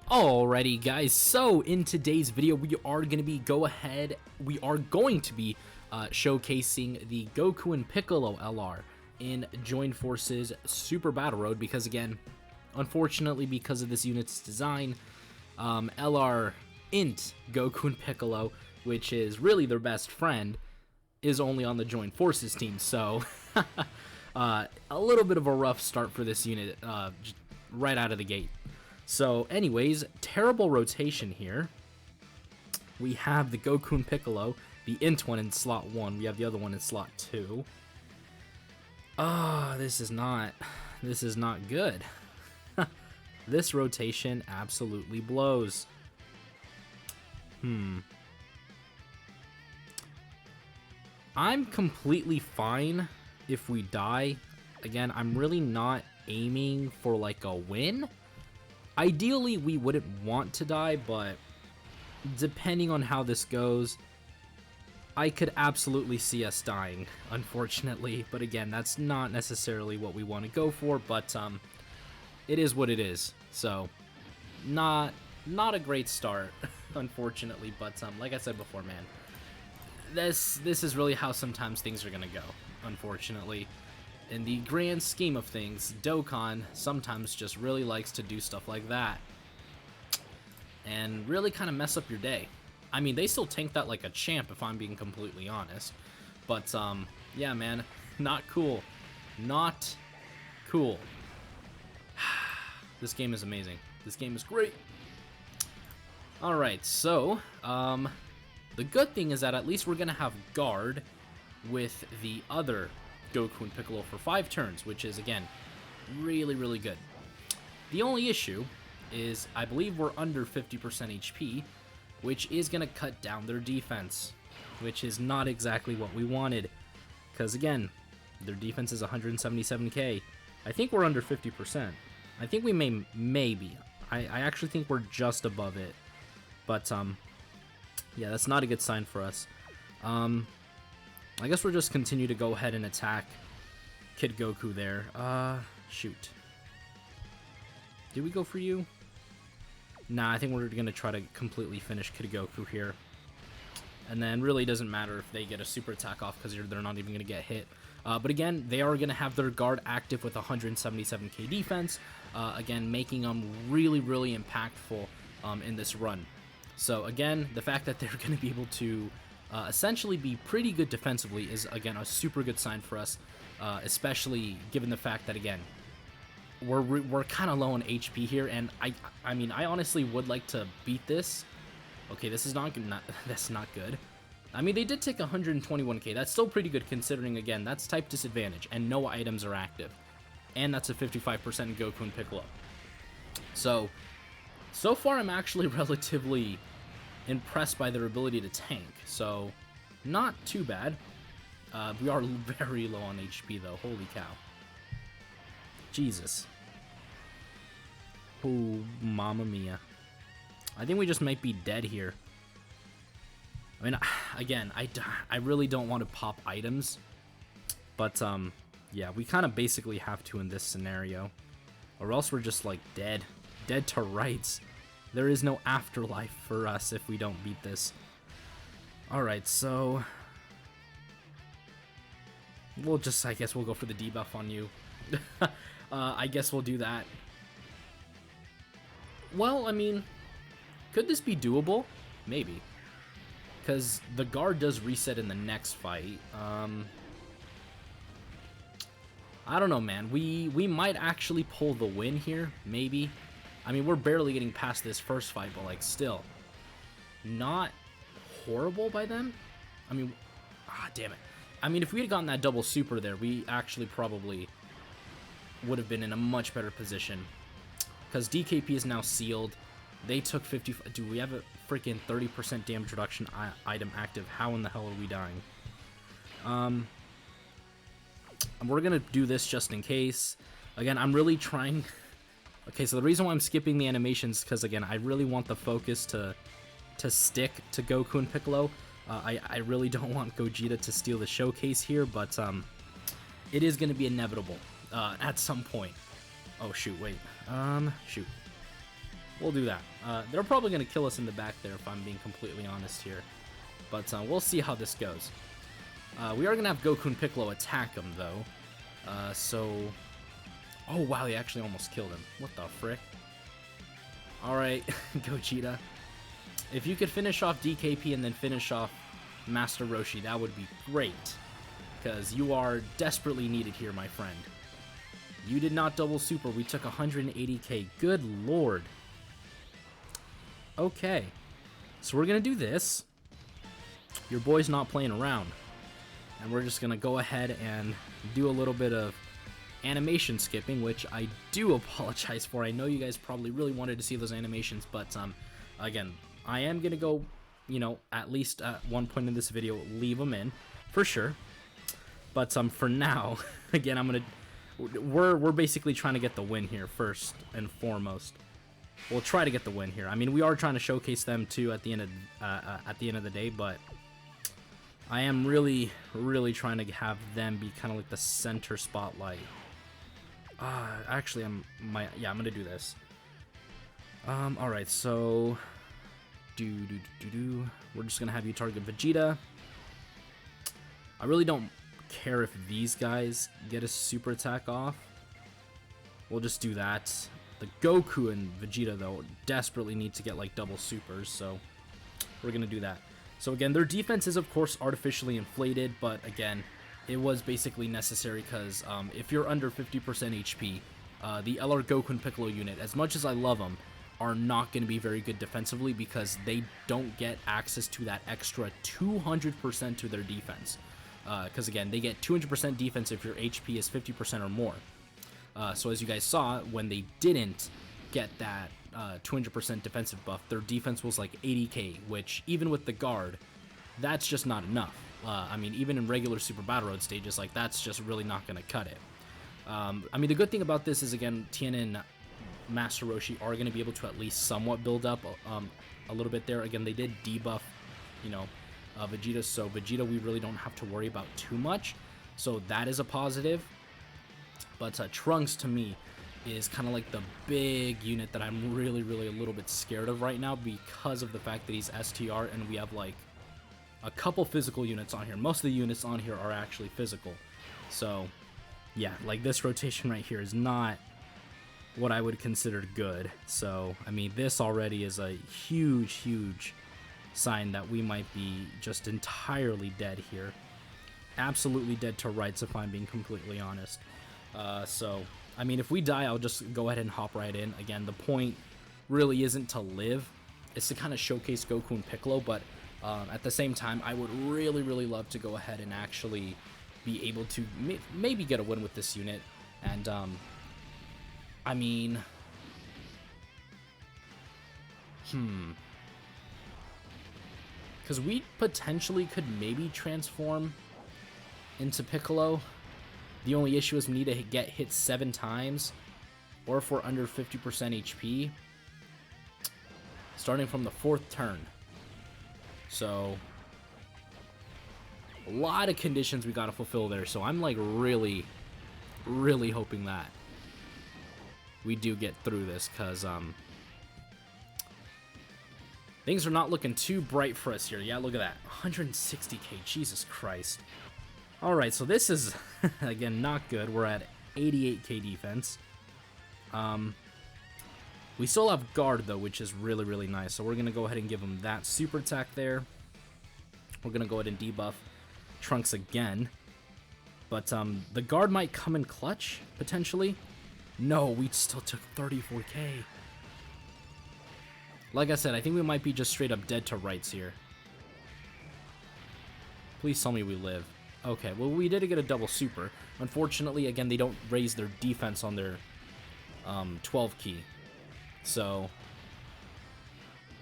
Alrighty guys, so in today's video we are going to be showcasing the Goku and Piccolo LR in Joined Forces Super Battle Road, because again, unfortunately because of this unit's design, LR Int Goku and Piccolo, which is really their best friend, is only on the Joined Forces team, so a little bit of a rough start for this unit right out of the gate. So anyways, terrible rotation here. We have the Goku and Piccolo, the Int one in slot 1, we have the other one in slot 2. This is not good. This rotation absolutely blows. I'm completely fine if we die. Again, I'm really not aiming for like a win. Ideally, we wouldn't want to die, but depending on how this goes, I could absolutely see us dying, unfortunately. But again, that's not necessarily what we want to go for, but it is what it is. So, not a great start, unfortunately, but like I said before, man, this is really how sometimes things are going to go, unfortunately. In the grand scheme of things, Dokkan sometimes just really likes to do stuff like that and really kind of mess up your day. I mean, they still tank that like a champ, if I'm being completely honest. But, yeah, man, not cool. Not cool. This game is amazing. This game is great. Alright, so, the good thing is that at least we're going to have guard with the other Goku and Piccolo for 5 turns, which is, again, really, really good. The only issue is I believe we're under 50% HP, which is going to cut down their defense, which is not exactly what we wanted, because, again, their defense is 177k. I think we're under 50%. I think we may be. I actually think we're just above it, but, yeah, that's not a good sign for us. I guess we'll just continue to go ahead and attack Kid Goku there. Shoot. Did we go for you? Nah, I think we're going to try to completely finish Kid Goku here. And then really doesn't matter if they get a super attack off, because they're not even going to get hit. But again, they are going to have their guard active with 177k defense. Again, making them really, really impactful in this run. So again, the fact that they're going to be able to essentially be pretty good defensively is, again, a super good sign for us, especially given the fact that, again, we're kind of low on HP here, and I mean, I honestly would like to beat this. Okay, this is that's not good. I mean, they did take 121k. That's still pretty good considering, again, that's type disadvantage, and no items are active. And that's a 55% Goku and Piccolo. So far I'm actually relatively impressed by their ability to tank, so not too bad. We are very low on HP though, holy cow. Jesus. Oh, mamma mia. I think we just might be dead here. I mean, again, I really don't want to pop items, but yeah, we kind of basically have to in this scenario, or else we're just like dead to rights. There is no afterlife for us if we don't beat this. Alright, so we'll just, I guess we'll go for the debuff on you. I guess we'll do that. Well, I mean, could this be doable? Maybe. Because the guard does reset in the next fight. I don't know, man. We might actually pull the win here, maybe. I mean, we're barely getting past this first fight, but, like, still. Not horrible by them. I mean, damn it. I mean, if we had gotten that double super there, we actually probably would have been in a much better position. Because DKP is now sealed. They took 50... Dude, we have a freaking 30% damage reduction item active. How in the hell are we dying? We're going to do this just in case. Again, I'm really trying... Okay, so the reason why I'm skipping the animations is because, again, I really want the focus to stick to Goku and Piccolo. I really don't want Gogeta to steal the showcase here, but it is going to be inevitable at some point. Oh, shoot, wait. Shoot. We'll do that. They're probably going to kill us in the back there if I'm being completely honest here. But we'll see how this goes. We are going to have Goku and Piccolo attack him, though. Oh, wow, they actually almost killed him. What the frick? Alright, Gogeta. If you could finish off DKP and then finish off Master Roshi, that would be great. Because you are desperately needed here, my friend. You did not double super. We took 180k. Good lord. Okay. So we're going to do this. Your boy's not playing around. And we're just going to go ahead and do a little bit of animation skipping, which I do apologize for. I know you guys probably really wanted to see those animations, but again, I am going to go, you know, at least at one point in this video, leave them in, for sure. But for now, again, I'm going to... We're basically trying to get the win here first and foremost. We'll try to get the win here. I mean, we are trying to showcase them too at the end of the day, but I am really trying to have them be kind of like the center spotlight. Actually, yeah, I'm gonna do this. All right, so we're just gonna have you target Vegeta. I really don't care if these guys get a super attack off. We'll just do that. The Goku and Vegeta, though, desperately need to get like double supers, so we're gonna do that. So again, their defense is of course artificially inflated, but again, it was basically necessary because if you're under 50% HP, the LR Goku and Piccolo unit, as much as I love them, are not going to be very good defensively because they don't get access to that extra 200% to their defense. Because again, they get 200% defense if your HP is 50% or more. So as you guys saw, when they didn't get that 200% defensive buff, their defense was like 80k, which even with the guard, that's just not enough. I mean, even in regular Super Battle Road stages, like that's just really not going to cut it. I mean, the good thing about this is, again, Tien and Master Roshi are going to be able to at least somewhat build up a little bit there. Again, they did debuff, you know, Vegeta, so Vegeta we really don't have to worry about too much. So that is a positive. But Trunks, to me, is kind of like the big unit that I'm really a little bit scared of right now because of the fact that he's STR and we have like a couple physical units on here. Most of the units on here are actually physical. So yeah, like this rotation right here is not what I would consider good. So I mean, this already is a huge sign that we might be just entirely dead here. Absolutely dead to rights, if I'm being completely honest. So I mean, if we die, I'll just go ahead and hop right in. Again, the point really isn't to live. It's to kind of showcase Goku and Piccolo, but at the same time, I would really love to go ahead and actually be able to maybe get a win with this unit. And, I mean... Because we potentially could maybe transform into Piccolo. The only issue is we need to get hit 7 times, or if we're under 50% HP, starting from the 4th turn. So, a lot of conditions we gotta fulfill there, so I'm like really hoping that we do get through this, because things are not looking too bright for us here. Yeah, look at that, 160k, Jesus Christ. Alright, so this is, again, not good. We're at 88k defense. We still have guard, though, which is really nice. So we're going to go ahead and give him that super attack there. We're going to go ahead and debuff Trunks again. But the guard might come in clutch, potentially. No, we still took 34k. Like I said, I think we might be just straight up dead to rights here. Please tell me we live. Okay, well, we did get a double super. Unfortunately, again, they don't raise their defense on their 12 key. So,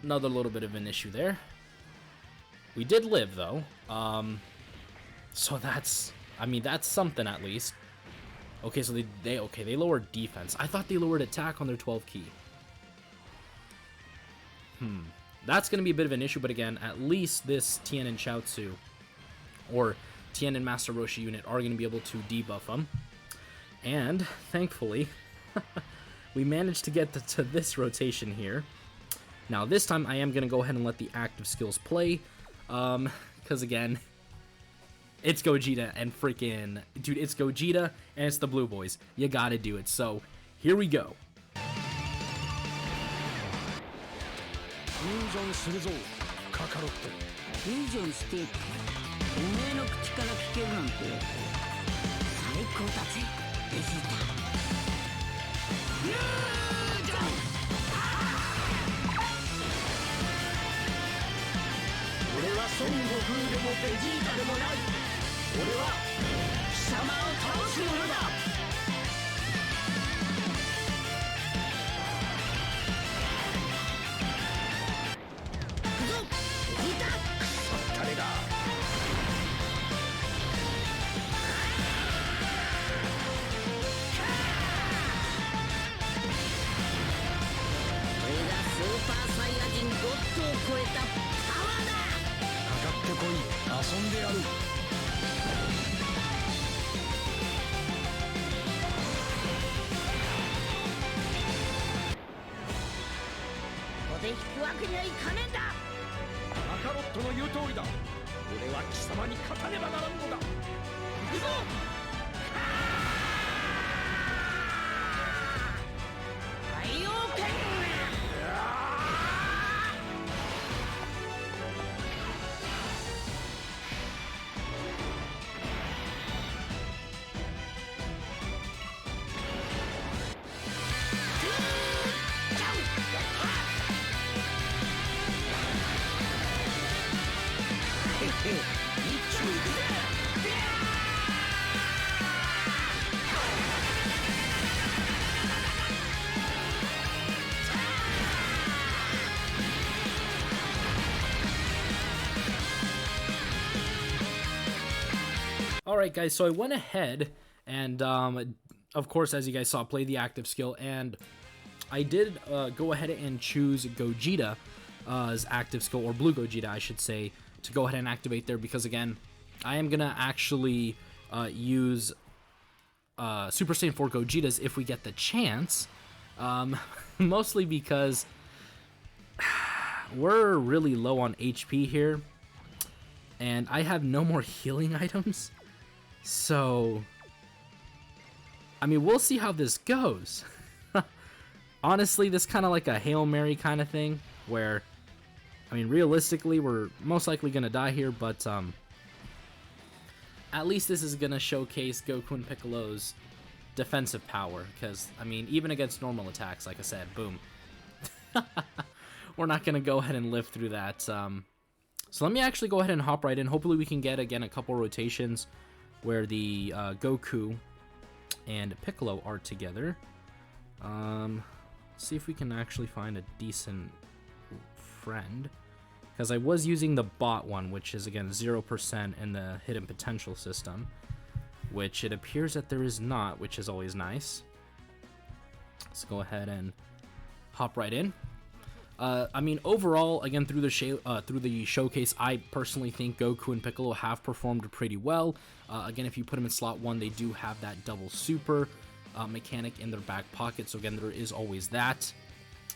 another little bit of an issue there. We did live, though. So that's, I mean, that's something at least. Okay, so they lowered defense. I thought they lowered attack on their 12 key. That's going to be a bit of an issue, but again, at least this Tien and Chaozu, or Tien and Master Roshi unit, are going to be able to debuff them. And, thankfully, we managed to get to this rotation here. Now this time I am going to go ahead and let the active skills play, because again, it's Gogeta and freaking, dude, it's Gogeta and it's the Blue Boys. You gotta do it. So here we go. Alright guys, so I went ahead and of course, as you guys saw, play the active skill, and I did go ahead and choose Gogeta as active skill, or Blue Gogeta I should say, to go ahead and activate there, because again, I am gonna actually use Super Saiyan 4 Gogetas if we get the chance, mostly because we're really low on HP here, and I have no more healing items. So, I mean, we'll see how this goes. Honestly, this kind of like a Hail Mary kind of thing, where, I mean, realistically, we're most likely going to die here, but at least this is going to showcase Goku and Piccolo's defensive power, because, I mean, even against normal attacks, like I said, boom. We're not going to go ahead and live through that. So let me actually go ahead and hop right in. Hopefully we can get, again, a couple rotations where the Goku and Piccolo are together. See if we can actually find a decent friend, because I was using the bot one, which is again 0% in the hidden potential system, which it appears that there is not, which is always nice. Let's go ahead and hop right in. I mean, overall, again, through the showcase, I personally think Goku and Piccolo have performed pretty well. Again, if you put them in slot 1, they do have that double super mechanic in their back pocket, so again, there is always that.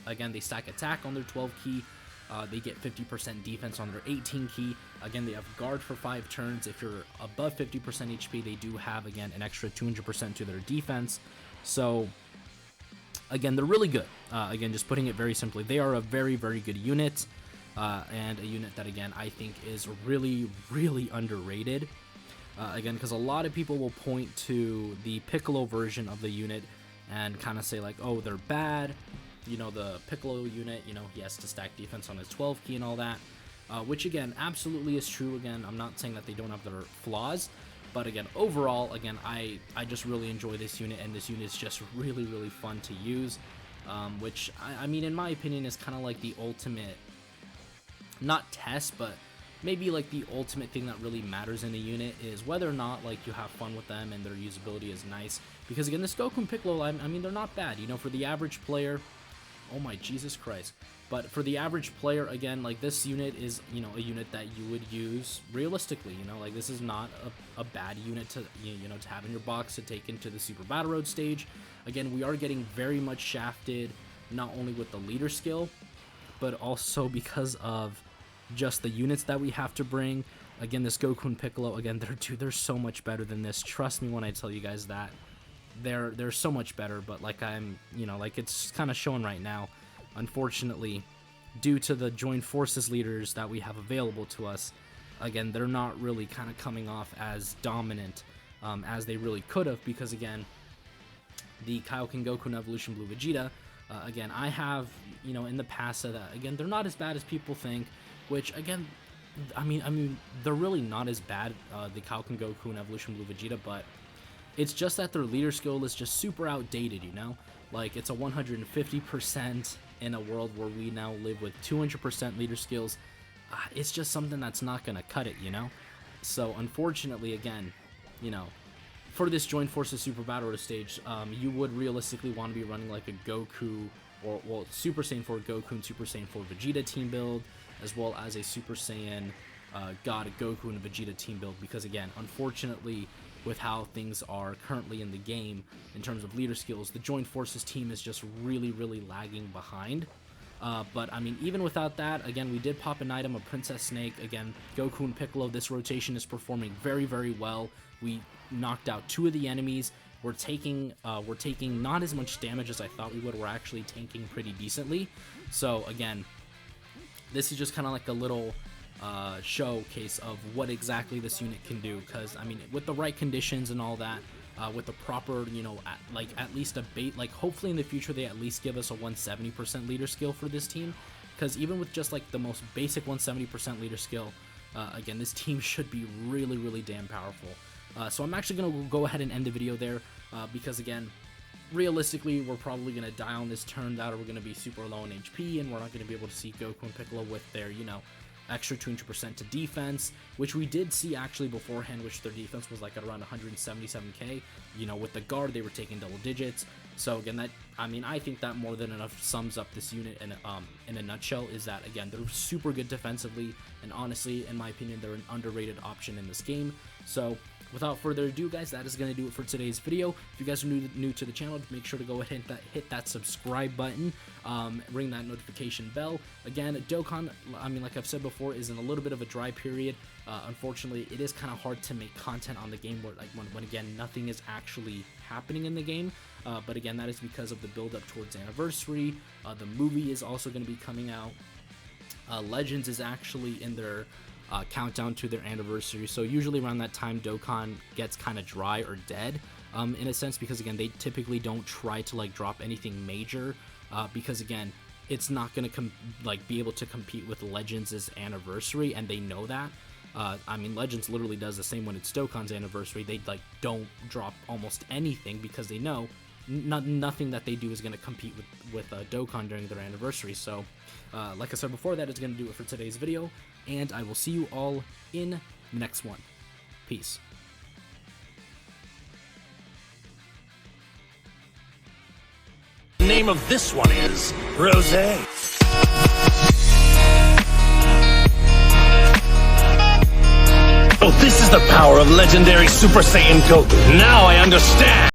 Again, they stack attack on their 12 key. They get 50% defense on their 18 key. Again, they have guard for 5 turns. If you're above 50% HP, they do have, again, an extra 200% to their defense. So, again, they're really good. Again, just putting it very simply, they are a very, very good unit, and a unit that, again, I think is really, really underrated. Again, because a lot of people will point to the Piccolo version of the unit and kind of say, like, oh, they're bad. You know, the Piccolo unit, you know, he has to stack defense on his 12 key and all that, which, again, absolutely is true. Again, I'm not saying that they don't have their flaws, but again, overall, again, I just really enjoy this unit, and this unit is just really, really fun to use, which, I mean, in my opinion, is kind of like the ultimate, not test, but maybe like the ultimate thing that really matters in a unit is whether or not, like, you have fun with them and their usability is nice, because again, this Goku and Piccolo, I mean, they're not bad, you know, for the average player. Oh my Jesus Christ. But for the average player, again, like this unit is, you know, a unit that you would use realistically, you know, like this is not a bad unit to, you know, to have in your box to take into the Super Battle Road stage. Again, we are getting very much shafted, not only with the leader skill, but also because of just the units that we have to bring. Again, this Goku and Piccolo, again, they're so much better than this. Trust me when I tell you guys that. They're so much better, but like you know, like it's kind of showing right now. Unfortunately, due to the joint forces leaders that we have available to us, again, they're not really kind of coming off as dominant as they really could have, because again, the Kaioken Goku and Evolution Blue Vegeta, again, I have, you know, in the past said that, again, they're not as bad as people think, which again, I mean, they're really not as bad, the Kaioken Goku and Evolution Blue Vegeta, but it's just that their leader skill is just super outdated, you know? Like, it's a 150% in a world where we now live with 200% leader skills. It's just something that's not going to cut it, you know? So, unfortunately, again, you know, for this Joint Forces Super Battle Road stage, you would realistically want to be running like a Goku, or, well, Super Saiyan 4 Goku and Super Saiyan 4 Vegeta team build, as well as a Super Saiyan God Goku and a Vegeta team build, because again, unfortunately, with how things are currently in the game in terms of leader skills, the Joint Forces team is just really lagging behind. But I mean, even without that, again, we did pop an item, a Princess Snake. Again, Goku and Piccolo, this rotation is performing very well. We knocked out 2 of the enemies. We're taking not as much damage as I thought we would. We're actually tanking pretty decently. So again, this is just kind of like a little showcase of what exactly this unit can do, because I mean, with the right conditions and all that, with the proper, you know, at least a bait, like hopefully in the future they at least give us a 170% leader skill for this team, because even with just like the most basic 170% leader skill, again, this team should be really damn powerful. So I'm actually gonna go ahead and end the video there, because again, realistically, we're probably going to die on this turn, that or we're going to be super low in HP, and we're not going to be able to see Goku and Piccolo with their, you know, extra 200% to defense, which we did see actually beforehand, which their defense was like at around 177k. You know, with the guard, they were taking double digits. So again, that, I mean, I think that more than enough sums up this unit in a nutshell, is that, again, they're super good defensively, and honestly, in my opinion, they're an underrated option in this game. So without further ado, guys, that is going to do it for today's video. If you guys are new to the channel, make sure to go ahead and hit that subscribe button, ring that notification bell. Again, Dokkan, I mean, like I've said before, is in a little bit of a dry period. Unfortunately, it is kind of hard to make content on the game where, like, when again, nothing is actually happening in the game. But again, that is because of the build-up towards Anniversary. The movie is also going to be coming out. Legends is actually in their countdown to their anniversary, so usually around that time Dokkan gets kind of dry or dead, in a sense, because again, they typically don't try to like drop anything major, because again, it's not going to be able to compete with Legends' anniversary, and they know that. I mean, Legends literally does the same when it's Dokkan's anniversary. They like don't drop almost anything because they know nothing that they do is going to compete with Dokkan during their anniversary. So like I said before, that is going to do it for today's video, and I will see you all in the next one. Peace. The name of this one is Rosé. Oh, this is the power of legendary Super Saiyan Goku. Now I understand.